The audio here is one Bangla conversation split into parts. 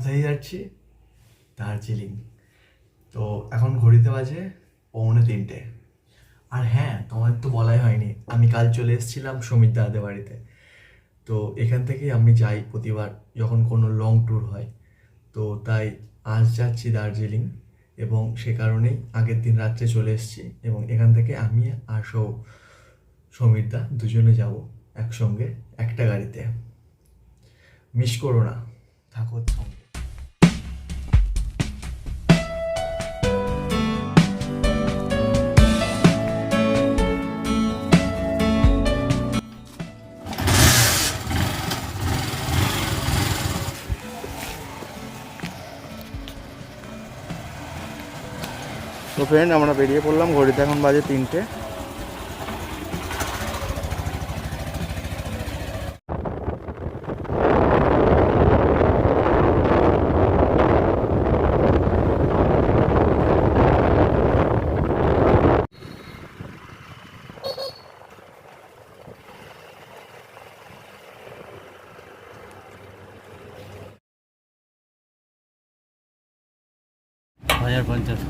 কোথায় যাচ্ছি? দার্জিলিং। তো এখন ঘড়িতে বাজে 2:45। আর হ্যাঁ, তোমার তো বলাই হয়নি, আমি কাল চলে এসেছিলাম সুমিত দাদের বাড়িতে। তো এখান থেকেই আমি যাই প্রতিবার যখন কোনো লং ট্যুর হয়। তো তাই আজ যাচ্ছি দার্জিলিং, এবং সে কারণেই আগের দিন রাত্রে চলে এসেছি, এবং এখান থেকে আমি আর সমীর দা দুজনে যাব একসঙ্গে একটা গাড়িতে। মিস করো না, থাকো সঙ্গে। তো ফ্রেন্ড, আমরা বেরিয়ে পড়লাম। ঘড়িতে এখন বাজে 3টে। হাজার 50।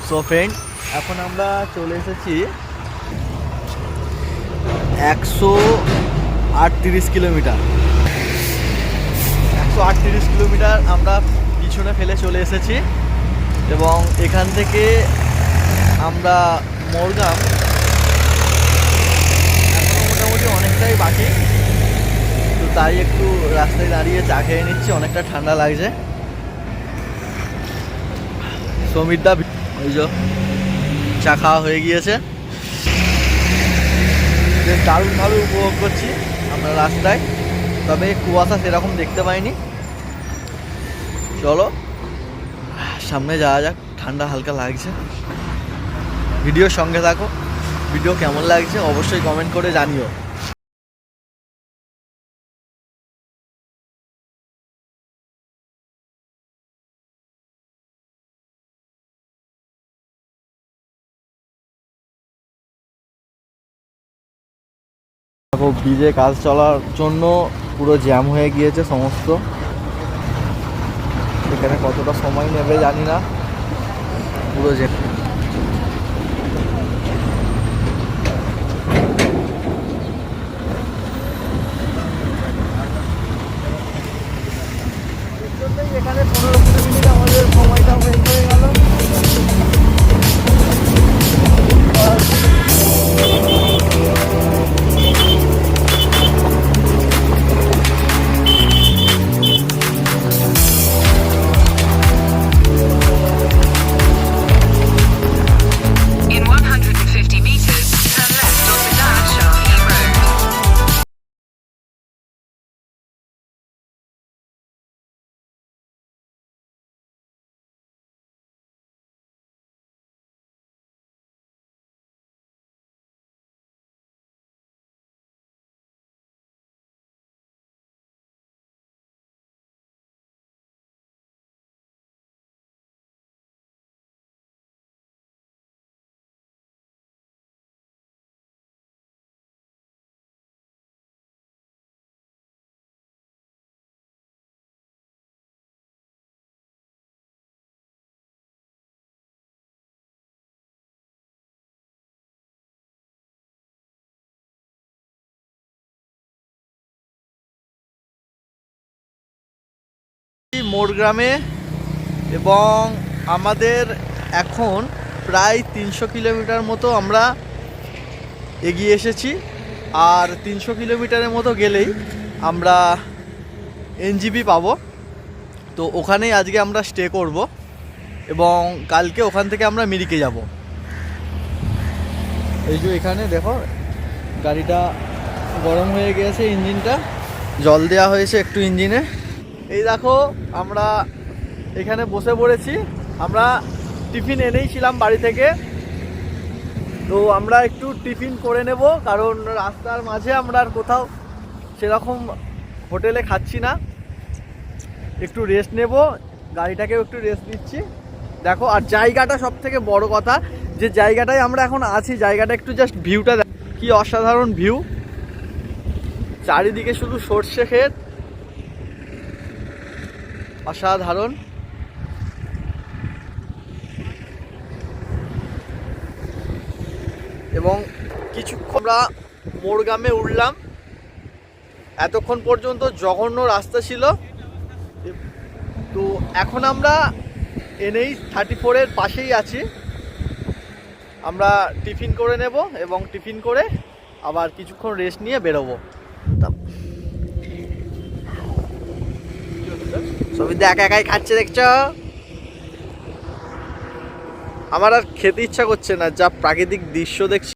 সো ফ্রেন্ড, এখন আমরা চলে এসেছি 138 কিলোমিটার। 138 কিলোমিটার আমরা পিছনে ফেলে চলে এসেছি, এবং এখান থেকে আমরা মোরগ্রাম এখনও মোটামুটি অনেকটাই বাকি। তো তাই একটু রাস্তায় দাঁড়িয়ে চা খেয়ে নিচ্ছি, অনেকটা ঠান্ডা লাগছে। সমীরদা ওই যে চা খাওয়া হয়ে গিয়েছে। বেশ দারুণভাবে উপভোগ করছি আমরা রাস্তায়, তবে কুয়াশা সেরকম দেখতে পাইনি। চলো সামনে যাওয়া যাক, ঠান্ডা হালকা লাগছে। ভিডিওর সঙ্গে থাকো, ভিডিও কেমন লাগছে অবশ্যই কমেন্ট করে জানিও। দেখো, ব্রিজে কাজ চলার জন্য পুরো জ্যাম হয়ে গিয়েছে সমস্ত। এখানে কতটা সময় নেবে জানি না, পুরো জ্যাম। এখানে 15-20 মিনিট আমাদের সময়টা হয়ে গেল। মোর গ্রামে এবং আমাদের এখন প্রায় 300 কিলোমিটার মতো আমরা এগিয়ে এসেছি। আর 300 কিলোমিটারের মতো গেলেই আমরা এনজিপি পাবো। তো ওখানেই আজকে আমরা স্টে করব এবং কালকে ওখান থেকে আমরা মিরিকে যাব। এই যে এখানে দেখো গাড়িটা গরম হয়ে গিয়েছে, ইঞ্জিনটা জল দেওয়া হয়েছে একটু ইঞ্জিনে। এই দেখো আমরা এখানে বসে পড়েছি। আমরা টিফিন এনেইছিলাম বাড়ি থেকে, তো আমরা একটু টিফিন করে নেব, কারণ রাস্তার মাঝে আমরা আর কোথাও সেরকম হোটেলে খাচ্ছি না। একটু রেস্ট নেব, গাড়িটাকেও একটু রেস্ট দিচ্ছি। দেখো, আর জায়গাটা সব থেকে বড় কথা, যে জায়গাটায় আমরা এখন আছি, জায়গাটা একটু জাস্ট ভিউটা কি অসাধারণ ভিউ। চারিদিকে শুধু সর্ষে ক্ষেত, অসাধারণ। এবং কিছুক্ষণ আমরা মোরগ্রামে উঠলাম। এতক্ষণ পর্যন্ত জঘন্য রাস্তা ছিল, তো এখন আমরা NH-34-এর পাশেই আছি। আমরা টিফিন করে নেব এবং টিফিন করে আবার কিছুক্ষণ রেস্ট নিয়ে বেরোবো। সবিতা একা একাই খাচ্ছে দেখছো। আমার আর খেতে ইচ্ছা করছে না, যা প্রাকৃতিক দৃশ্য দেখছি।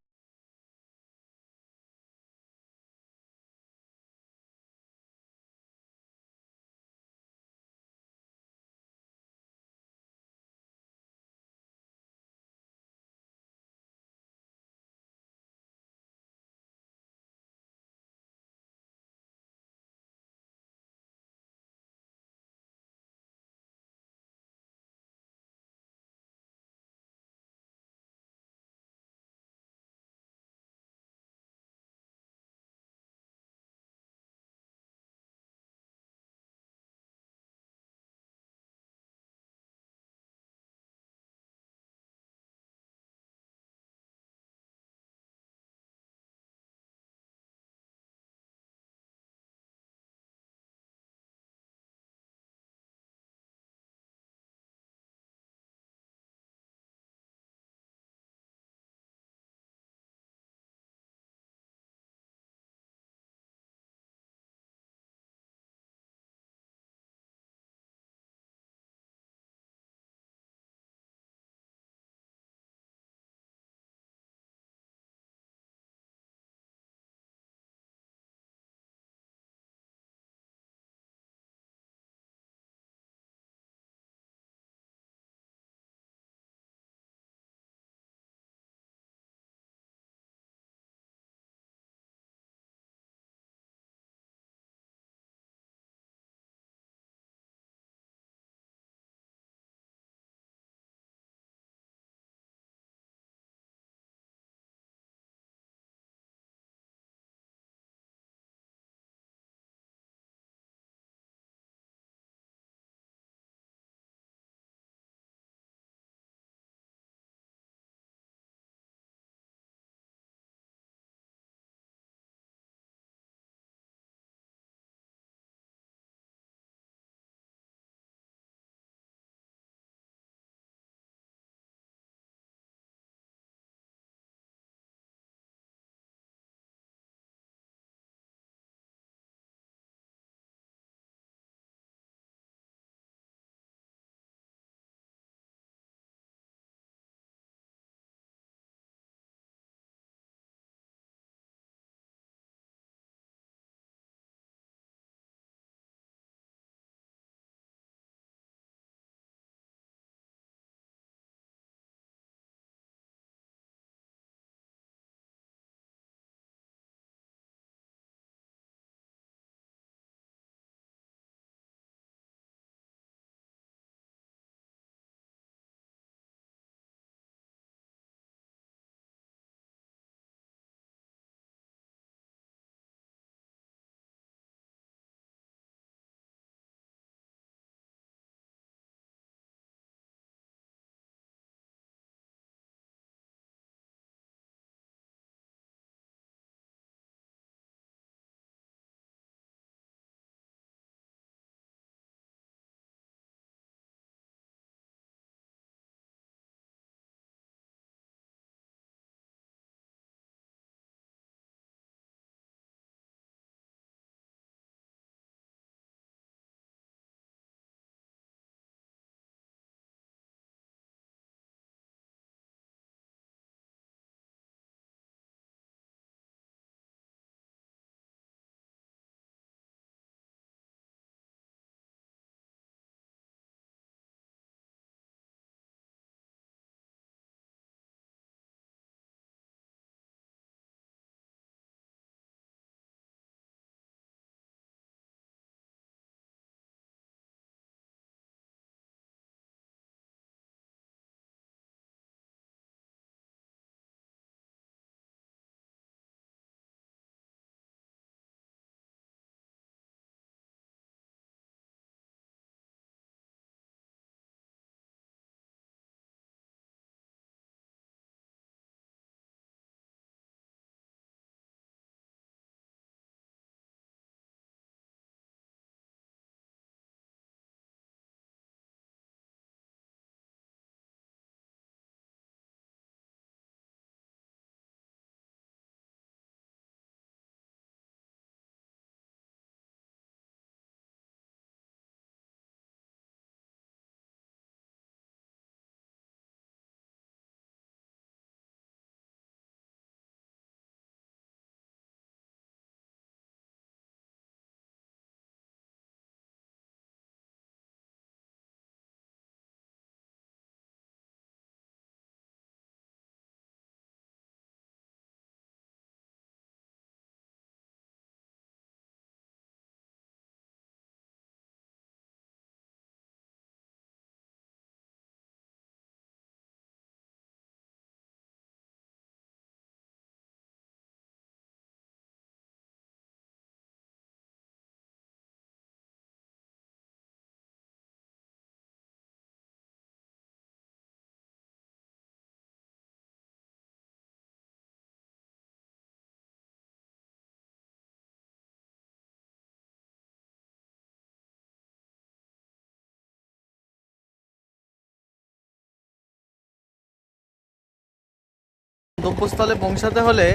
গন্তব্যস্থলে পৌঁছাতে হলে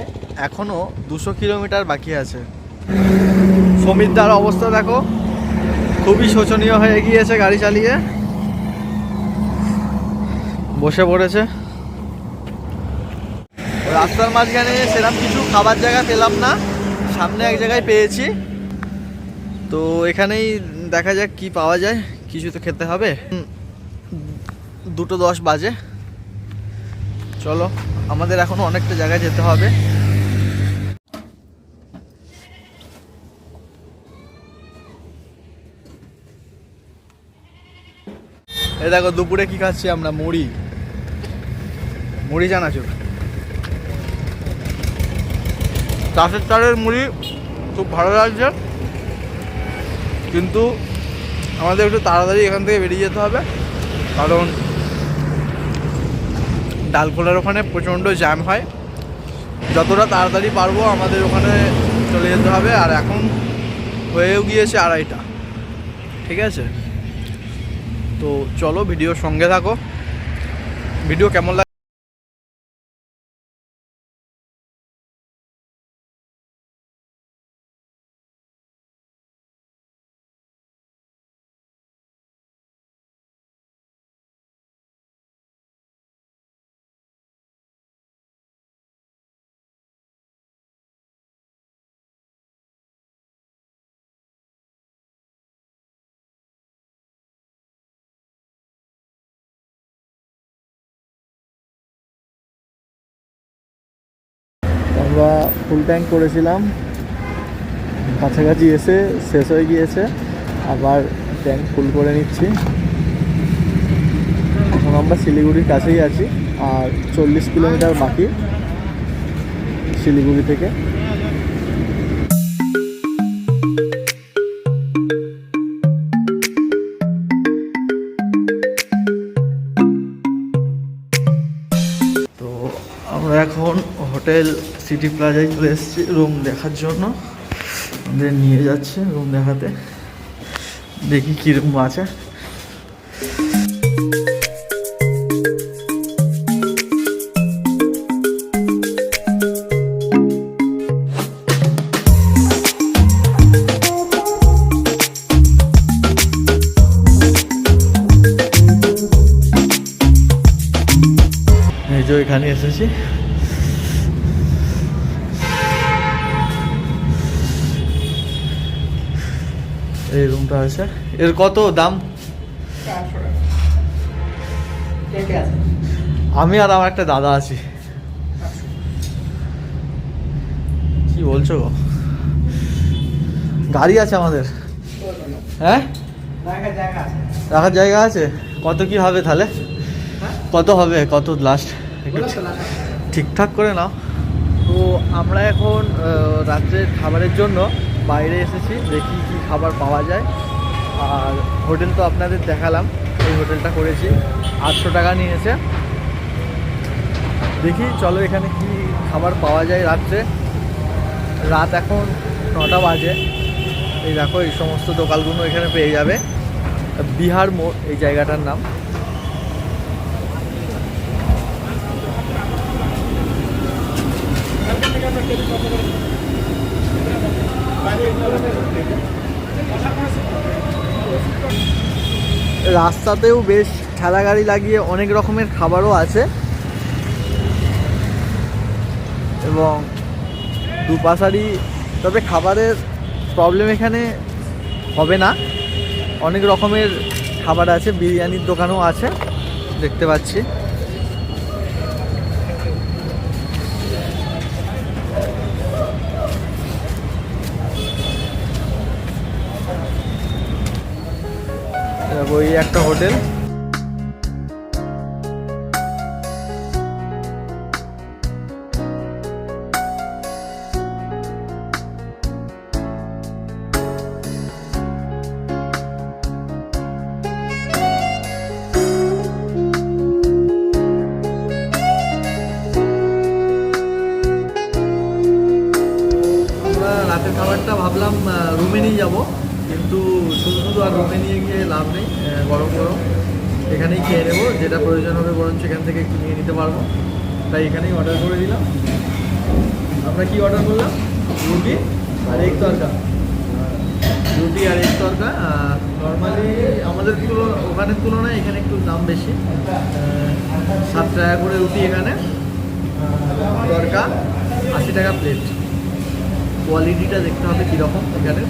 এখনও 200 কিলোমিটার বাকি আছে। সমিতদার অবস্থা দেখো, খুবই শোচনীয় হয়ে গিয়েছে, গাড়ি চালিয়ে বসে পড়েছে। রাস্তার মাঝখানে সেরকম কিছু খাবার জায়গা পেলাম না, সামনে এক জায়গায় পেয়েছি, তো এখানেই দেখা যাক কি পাওয়া যায়। কিছু তো খেতে হবে। 2:10 বাজে। চলো, আমাদের এখনো অনেকটা জায়গায় যেতে হবে। এই দেখো দুপুরে কি খাচ্ছি আমরা, মুড়ি। মুড়ি চানাচুর, চাষের চালের মুড়ি, খুব ভালো লাগছে। কিন্তু আমাদের একটু তাড়াতাড়ি এখান থেকে বেরিয়ে যেতে হবে, কারণ ডালখোলার ওখানে প্রচণ্ড জ্যাম হয়। যতটা তাড়াতাড়ি পারবো আমাদের ওখানে চলে যেতে হবে। আর এখন হয়েও গিয়েছে 2:30। ঠিক আছে, তো চলো ভিডিওর সঙ্গে থাকো। ভিডিও কেমন লাগে আমরা ফুল ট্যাঙ্ক করেছিলাম, কাছাকাছি এসে শেষ হয়ে গিয়েছে, আবার ট্যাঙ্ক ফুল করে নিচ্ছি। এখন আমরা শিলিগুড়ির কাছেই আছি, আর 40 কিলোমিটার বাকি শিলিগুড়ি থেকে। তো আমরা এখন হোটেল সিটি প্লাজায় চলে এসেছি রুম দেখার জন্য। আমাদের নিয়ে যাচ্ছে রুম দেখাতে, দেখি কী রুম আছে। এই যে এখানে এসেছি, এই রুমটা আছে। এর কত দাম? আমি আর আমার একটা দাদা আছি। কি বলছো গো? গাড়ি আছে আমাদের? হ্যাঁ, রাখার জায়গা আছে। কত কি হবে তাহলে? কত হবে, কত লাস্ট? ঠিকঠাক করে নাও। তো আমরা এখন রাত্রের খাবারের জন্য বাইরে এসেছি, দেখি কি খাবার পাওয়া যায়। আর হোটেল তো আপনাদের দেখালাম, এই হোটেলটা করেছি, 800 টাকা নিয়েছে। দেখি চলো এখানে কি খাবার পাওয়া যায় রাত্রে। রাত এখন 9টা বাজে। এই দেখো এই সমস্ত দোকানগুলো এখানে পেয়ে যাবে। বিহার মোড় এই জায়গাটার নাম। রাস্তাতেও বেশ ঠেলা গাড়ি লাগিয়ে অনেক রকমের খাবারও আছে, এবং দুপাশারই। তবে খাবারের প্রবলেম এখানে হবে না, অনেক রকমের খাবার আছে, বিরিয়ানির দোকানও আছে দেখতে পাচ্ছি। ওই একটা হোটেল। রাতের খাবারটা ভাবলাম রুমে নিয়ে যাব, কিন্তু শুধু শুধু আর রুমে নিয়ে গিয়ে লাভ নেই। গরম গরম এখানেই খেয়ে নেবো, যেটা প্রয়োজন হবে বরঞ্চ এখান থেকে একটু নিয়ে নিতে পারবো। তাই এখানেই অর্ডার করে দিলাম। আমরা কি অর্ডার করলাম? রুটি আর এগ তরকা। রুটি আর এগ তরকা। নর্মালি আমাদের ওখানের তুলনায় এখানে একটু দাম বেশি। 7 টাকা করে রুটি এখানে, তরকা 80 টাকা প্লেট। কোয়ালিটিটা দেখতে হবে কীরকম এখানে।